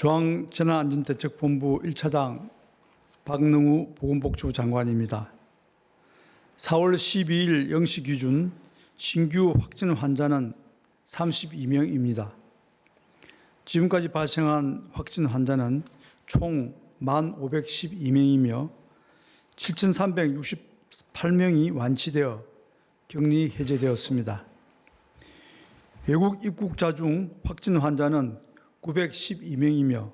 중앙재난안전대책본부 1차장 박능우 보건복지부 장관입니다. 4월 12일 0시 기준 신규 확진 환자는 32명입니다. 지금까지 발생한 확진 환자는 총 1,512명이며 7,368명이 완치되어 격리 해제되었습니다. 외국 입국자 중 확진 환자는 912명이며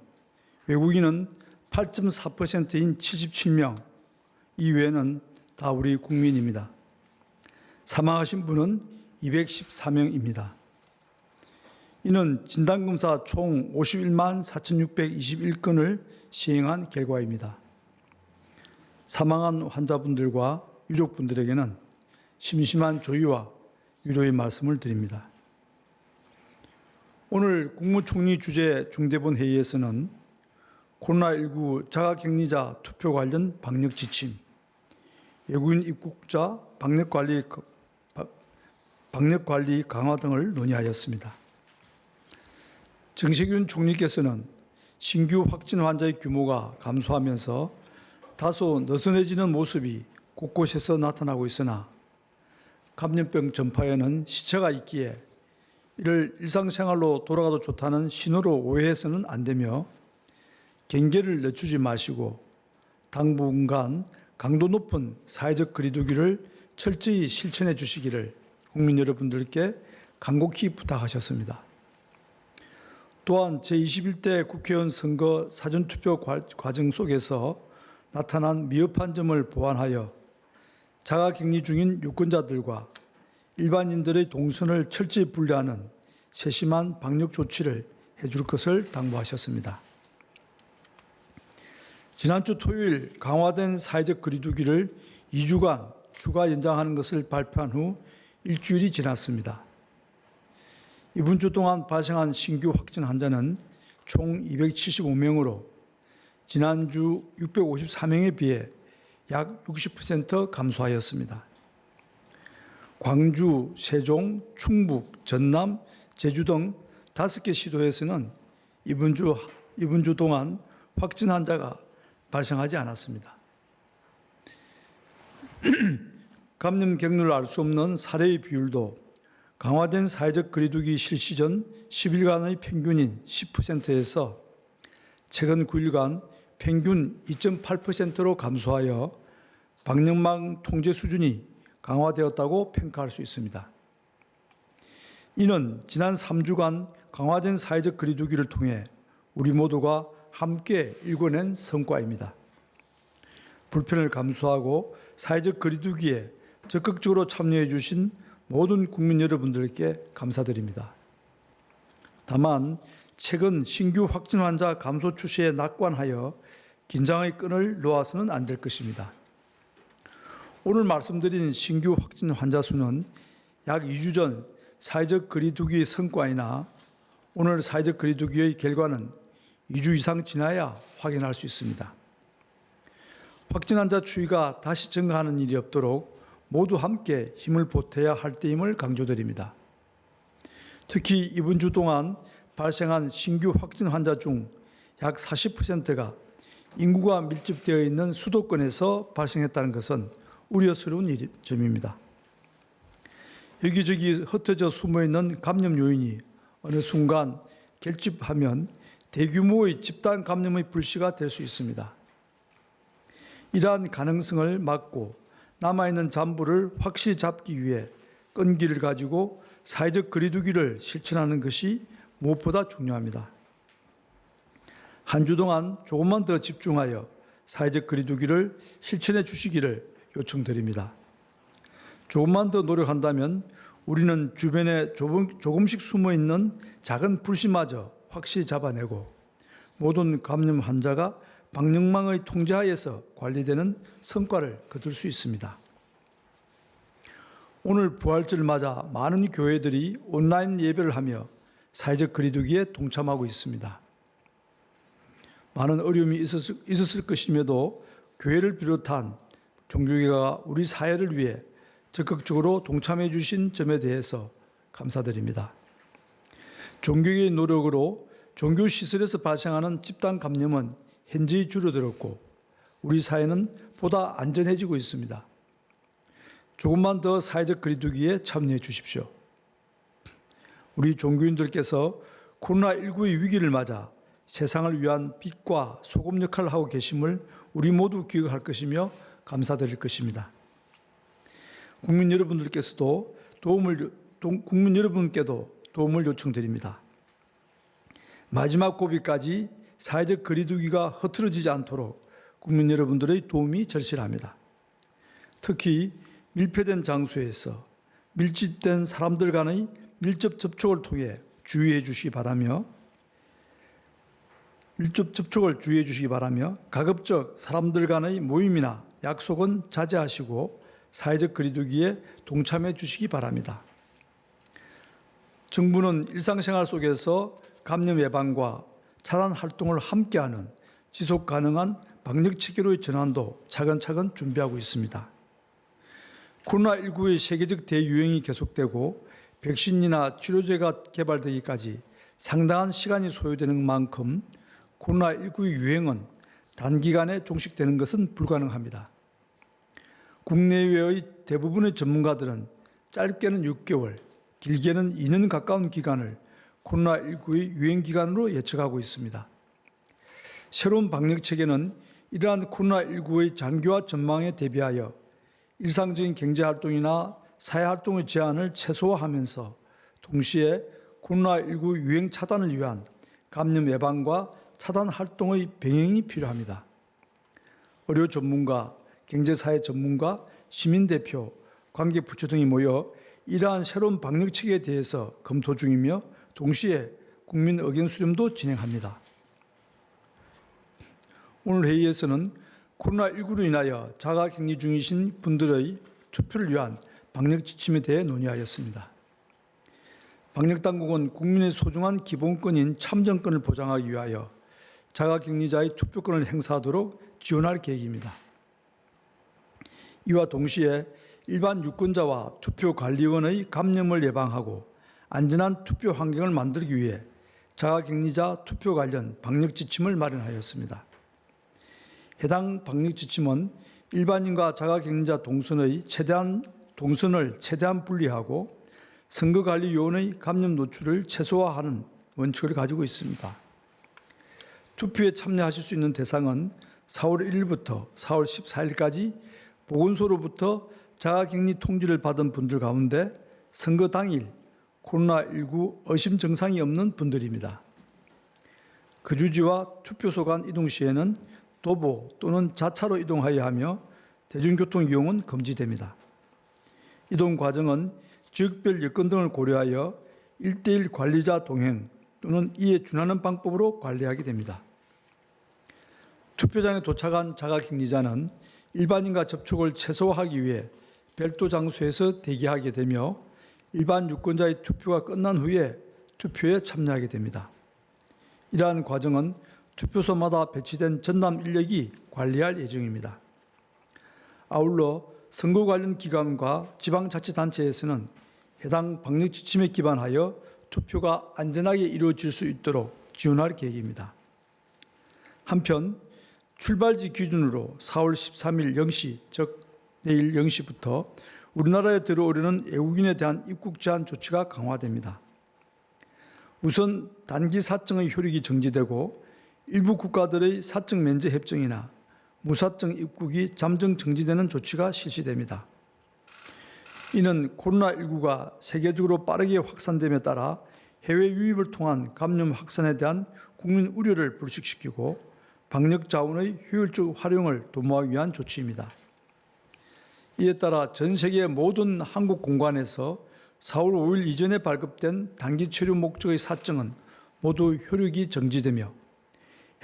외국인은 8.4%인 77명, 이외에는 다 우리 국민입니다. 사망하신 분은 214명입니다. 이는 진단검사 총 51만 4,621건을 시행한 결과입니다. 사망한 환자분들과 유족분들에게는 심심한 조의와 위로의 말씀을 드립니다. 오늘 국무총리 주재 중대본 회의에서는 코로나19 자가격리자 투표 관련 방역 지침, 외국인 입국자 방역관리 강화 등을 논의하였습니다. 정세균 총리께서는 신규 확진 환자의 규모가 감소하면서 다소 느슨해지는 모습이 곳곳에서 나타나고 있으나 감염병 전파에는 시차가 있기에 이를 일상생활로 돌아가도 좋다는 신호로 오해해서는 안 되며 경계를 늦추지 마시고 당분간 강도 높은 사회적 거리두기를 철저히 실천해 주시기를 국민 여러분들께 간곡히 부탁하셨습니다. 또한 제21대 국회의원 선거 사전투표 과정 속에서 나타난 미흡한 점을 보완하여 자가격리 중인 유권자들과 일반인들의 동선을 철저히 분리하는 세심한 방역 조치를 해줄 것을 당부하셨습니다. 지난주 토요일 강화된 사회적 거리두기를 2주간 추가 연장하는 것을 발표한 후 일주일이 지났습니다. 이번 주 동안 발생한 신규 확진 환자는 총 275명으로 지난주 654명에 비해 약 60% 감소하였습니다. 광주, 세종, 충북, 전남, 제주 등 5개 시도에서는 이번 주 동안 확진 환자가 발생하지 않았습니다. 감염 경로를 알 수 없는 사례의 비율도 강화된 사회적 거리두기 실시 전 10일간의 평균인 10%에서 최근 9일간 평균 2.8%로 감소하여 방역망 통제 수준이 강화되었다고 평가할 수 있습니다. 이는 지난 3주간 강화된 사회적 거리두기를 통해 우리 모두가 함께 일궈낸 성과입니다. 불편을 감수하고 사회적 거리두기에 적극적으로 참여해 주신 모든 국민 여러분들께 감사드립니다. 다만 최근 신규 확진 환자 감소 추세에 낙관하여 긴장의 끈을 놓아서는 안 될 것입니다. 오늘 말씀드린 신규 확진 환자 수는 약 2주 전 사회적 거리두기의 성과이나 오늘 사회적 거리두기의 결과는 2주 이상 지나야 확인할 수 있습니다. 확진 환자 추이가 다시 증가하는 일이 없도록 모두 함께 힘을 보태야 할 때임을 강조드립니다. 특히 이번 주 동안 발생한 신규 확진 환자 중 약 40%가 인구가 밀집되어 있는 수도권에서 발생했다는 것은 우려스러운 점입니다. 여기저기 흩어져 숨어있는 감염 요인이 어느 순간 결집하면 대규모의 집단 감염의 불씨가 될 수 있습니다. 이러한 가능성을 막고 남아있는 잠부를 확실히 잡기 위해 끈기를 가지고 사회적 거리두기를 실천하는 것이 무엇보다 중요합니다. 한 주 동안 조금만 더 집중하여 사회적 거리두기를 실천해 주시기를 요청드립니다. 조금만 더 노력한다면 우리는 주변에 조금씩 숨어있는 작은 불씨마저 확실히 잡아내고 모든 감염 환자가 방역망의 통제하에서 관리되는 성과를 거둘 수 있습니다. 오늘 부활절을 맞아 많은 교회들이 온라인 예배를 하며 사회적 거리두기에 동참하고 있습니다. 많은 어려움이 있었을 것임에도 교회를 비롯한 종교계가 우리 사회를 위해 적극적으로 동참해 주신 점에 대해서 감사드립니다. 종교계의 노력으로 종교 시설에서 발생하는 집단 감염은 현저히 줄어들었고 우리 사회는 보다 안전해지고 있습니다. 조금만 더 사회적 거리두기에 참여해 주십시오. 우리 종교인들께서 코로나19의 위기를 맞아 세상을 위한 빛과 소금 역할을 하고 계심을 우리 모두 기억할 것이며 감사드릴 것입니다. 국민 여러분께도 도움을 요청드립니다. 마지막 고비까지 사회적 거리두기가 흐트러지지 않도록 국민 여러분들의 도움이 절실합니다. 특히 밀폐된 장소에서 밀집된 사람들 간의 밀접 접촉을 통해 주의해 주시기 바라며 가급적 사람들 간의 모임이나 약속은 자제하시고 사회적 거리두기에 동참해 주시기 바랍니다. 정부는 일상생활 속에서 감염 예방과 차단 활동을 함께하는 지속 가능한 방역 체계로의 전환도 차근차근 준비하고 있습니다. 코로나19의 세계적 대유행이 계속되고 백신이나 치료제가 개발되기까지 상당한 시간이 소요되는 만큼 코로나19의 유행은 단기간에 종식되는 것은 불가능합니다. 국내외의 대부분의 전문가들은 짧게는 6개월, 길게는 2년 가까운 기간을 코로나19의 유행 기간으로 예측하고 있습니다. 새로운 방역 체계는 이러한 코로나19의 장기화 전망에 대비하여 일상적인 경제활동이나 사회활동의 제한을 최소화하면서 동시에 코로나19 유행 차단을 위한 감염 예방과 차단 활동의 병행이 필요합니다. 의료 전문가, 경제사회 전문가, 시민대표, 관계부처 등이 모여 이러한 새로운 방역 체계에 대해서 검토 중이며 동시에 국민 의견 수렴도 진행합니다. 오늘 회의에서는 코로나19로 인하여 자가격리 중이신 분들의 투표를 위한 방역 지침에 대해 논의하였습니다. 방역당국은 국민의 소중한 기본권인 참정권을 보장하기 위하여 자가격리자의 투표권을 행사하도록 지원할 계획입니다. 이와 동시에 일반 유권자와 투표관리원의 감염을 예방하고 안전한 투표 환경을 만들기 위해 자가격리자 투표 관련 방역 지침을 마련하였습니다. 해당 방역 지침은 일반인과 자가격리자 동선을 최대한 분리하고 선거관리위원회의 감염 노출을 최소화하는 원칙을 가지고 있습니다. 투표에 참여하실 수 있는 대상은 4월 1일부터 4월 14일까지 보건소로부터 자가격리 통지를 받은 분들 가운데 선거 당일 코로나19 의심 증상이 없는 분들입니다. 거주지와 투표소 간 이동 시에는 도보 또는 자차로 이동하여야 하며 대중교통 이용은 금지됩니다. 이동 과정은 지역별 여건 등을 고려하여 1:1 관리자 동행 또는 이에 준하는 방법으로 관리하게 됩니다. 투표장에 도착한 자가격리자는 일반인과 접촉을 최소화하기 위해 별도 장소에서 대기하게 되며 일반 유권자의 투표가 끝난 후에 투표에 참여하게 됩니다. 이러한 과정은 투표소마다 배치된 전담 인력이 관리할 예정입니다. 아울러 선거 관련 기관과 지방자치단체에서는 해당 방역 지침에 기반하여 투표가 안전하게 이루어질 수 있도록 지원할 계획입니다. 한편 출발지 기준으로 4월 13일 0시, 즉 내일 0시부터 우리나라에 들어오려는 외국인에 대한 입국 제한 조치가 강화됩니다. 우선 단기 사증의 효력이 정지되고 일부 국가들의 사증 면제 협정이나 무사증 입국이 잠정 정지되는 조치가 실시됩니다. 이는 코로나19가 세계적으로 빠르게 확산됨에 따라 해외 유입을 통한 감염 확산에 대한 국민 우려를 불식시키고 방역 자원의 효율적 활용을 도모하기 위한 조치입니다. 이에 따라 전 세계 모든 한국 공관에서 4월 5일 이전에 발급된 단기 체류 목적의 사증은 모두 효력이 정지되며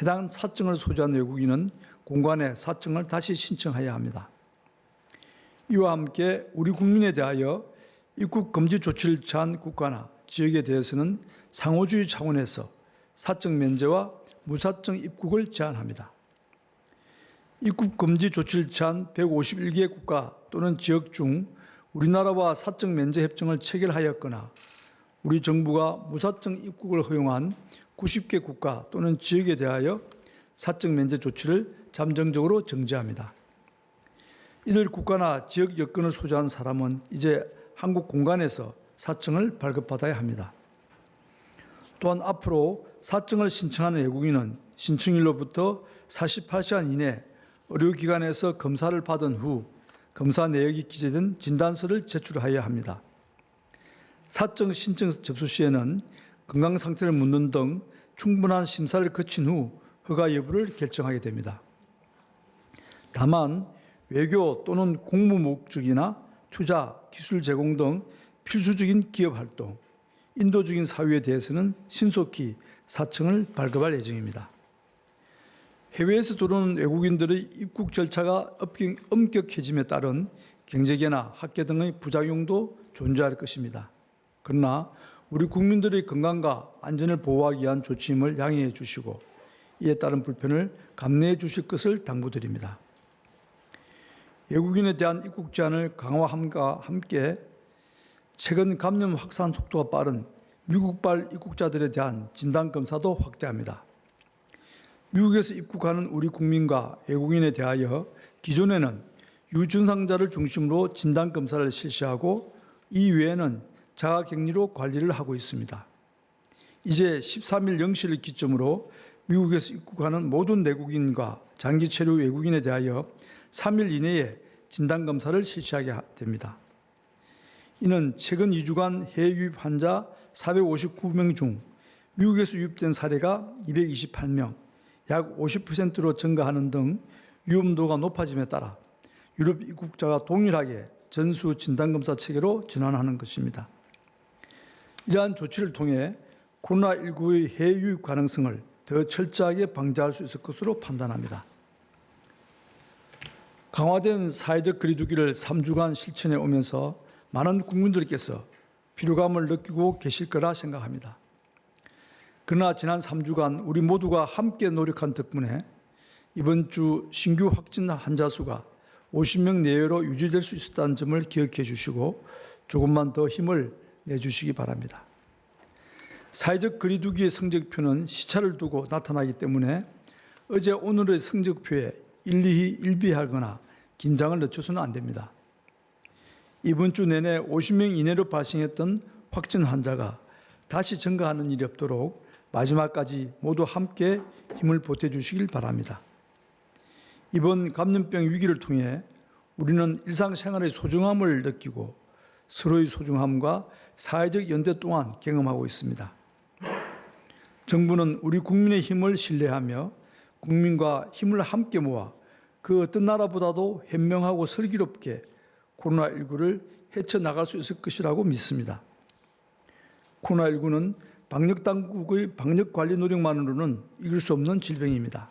해당 사증을 소지한 외국인은 공관에 사증을 다시 신청해야 합니다. 이와 함께 우리 국민에 대하여 입국 금지 조치를 취한 국가나 지역에 대해서는 상호주의 차원에서 사증 면제와 무사증 입국을 제한합니다. 입국 금지 조치를 취한 151개 국가 또는 지역 중 우리나라와 사증 면제 협정을 체결하였거나 우리 정부가 무사증 입국을 허용한 90개 국가 또는 지역에 대하여 사적 면제 조치를 잠정적으로 정지합니다. 이들 국가나 지역 여권을 소지한 사람은 이제 한국 공간에서 사청을 발급받아야 합니다. 또한 앞으로 사청을 신청하는 외국인은 신청일로부터 48시간 이내 의료기관에서 검사를 받은 후 검사 내역이 기재된 진단서를 제출하여야 합니다. 사청 신청 접수 시에는 건강 상태를 묻는 등 충분한 심사를 거친 후 허가 여부를 결정하게 됩니다. 다만 외교 또는 공무 목적이나 투자, 기술 제공 등 필수적인 기업 활동, 인도적인 사유에 대해서는 신속히 사청을 발급할 예정입니다. 해외에서 들어오는 외국인들의 입국 절차가 엄격해짐에 따른 경제계나 학계 등의 부작용도 존재할 것입니다. 그러나 우리 국민들의 건강과 안전을 보호하기 위한 조치임을 양해해 주시고 이에 따른 불편을 감내해 주실 것을 당부드립니다. 외국인에 대한 입국 제한을 강화함과 함께 최근 감염 확산 속도가 빠른 미국발 입국자들에 대한 진단검사도 확대합니다. 미국에서 입국하는 우리 국민과 외국인에 대하여 기존에는 유증상자를 중심으로 진단검사를 실시하고 이외에는 자가격리로 관리를 하고 있습니다. 이제 13일 0시를 기점으로 미국에서 입국하는 모든 내국인과 장기 체류 외국인에 대하여 3일 이내에 진단검사를 실시하게 됩니다. 이는 최근 2주간 해외 유입 환자 459명 중 미국에서 유입된 사례가 228명, 약 50%로 증가하는 등 위험도가 높아짐에 따라 유럽 입국자가 동일하게 전수 진단검사 체계로 전환하는 것입니다. 이러한 조치를 통해 코로나19의 해외 유입 가능성을 더 철저하게 방지할 수 있을 것으로 판단합니다. 강화된 사회적 거리두기를 3주간 실천해 오면서 많은 국민들께서 피로감을 느끼고 계실 거라 생각합니다. 그러나 지난 3주간 우리 모두가 함께 노력한 덕분에 이번 주 신규 확진 환자 수가 50명 내외로 유지될 수 있었다는 점을 기억해 주시고 조금만 더 힘을 내주시기 바랍니다. 사회적 거리두기의 성적표는 시차를 두고 나타나기 때문에 어제 오늘의 성적표에 일비하거나 긴장을 늦춰서는 안 됩니다. 이번 주 내내 50명 이내로 발생했던 확진 환자가 다시 증가하는 일이 없도록 마지막까지 모두 함께 힘을 보태주시길 바랍니다. 이번 감염병 위기를 통해 우리는 일상생활의 소중함을 느끼고 서로의 소중함과 사회적 연대 또한 경험하고 있습니다. 정부는 우리 국민의 힘을 신뢰하며 국민과 힘을 함께 모아 그 어떤 나라보다도 현명하고 슬기롭게 코로나19를 헤쳐나갈 수 있을 것이라고 믿습니다. 코로나19는 방역당국의 방역관리 노력만으로는 이길 수 없는 질병입니다.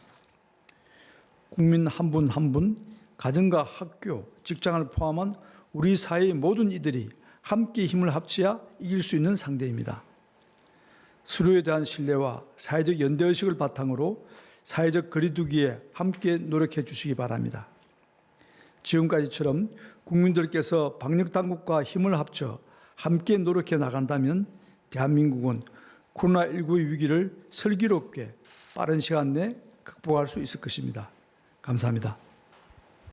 국민 한 분 한 분, 가정과 학교, 직장을 포함한 우리 사회의 모든 이들이 함께 힘을 합쳐야 이길 수 있는 상대입니다. 서로에 대한 신뢰와 사회적 연대의식을 바탕으로 사회적 거리두기에 함께 노력해 주시기 바랍니다. 지금까지처럼 국민들께서 방역당국과 힘을 합쳐 함께 노력해 나간다면 대한민국은 코로나19의 위기를 슬기롭게 빠른 시간 내에 극복할 수 있을 것입니다. 감사합니다.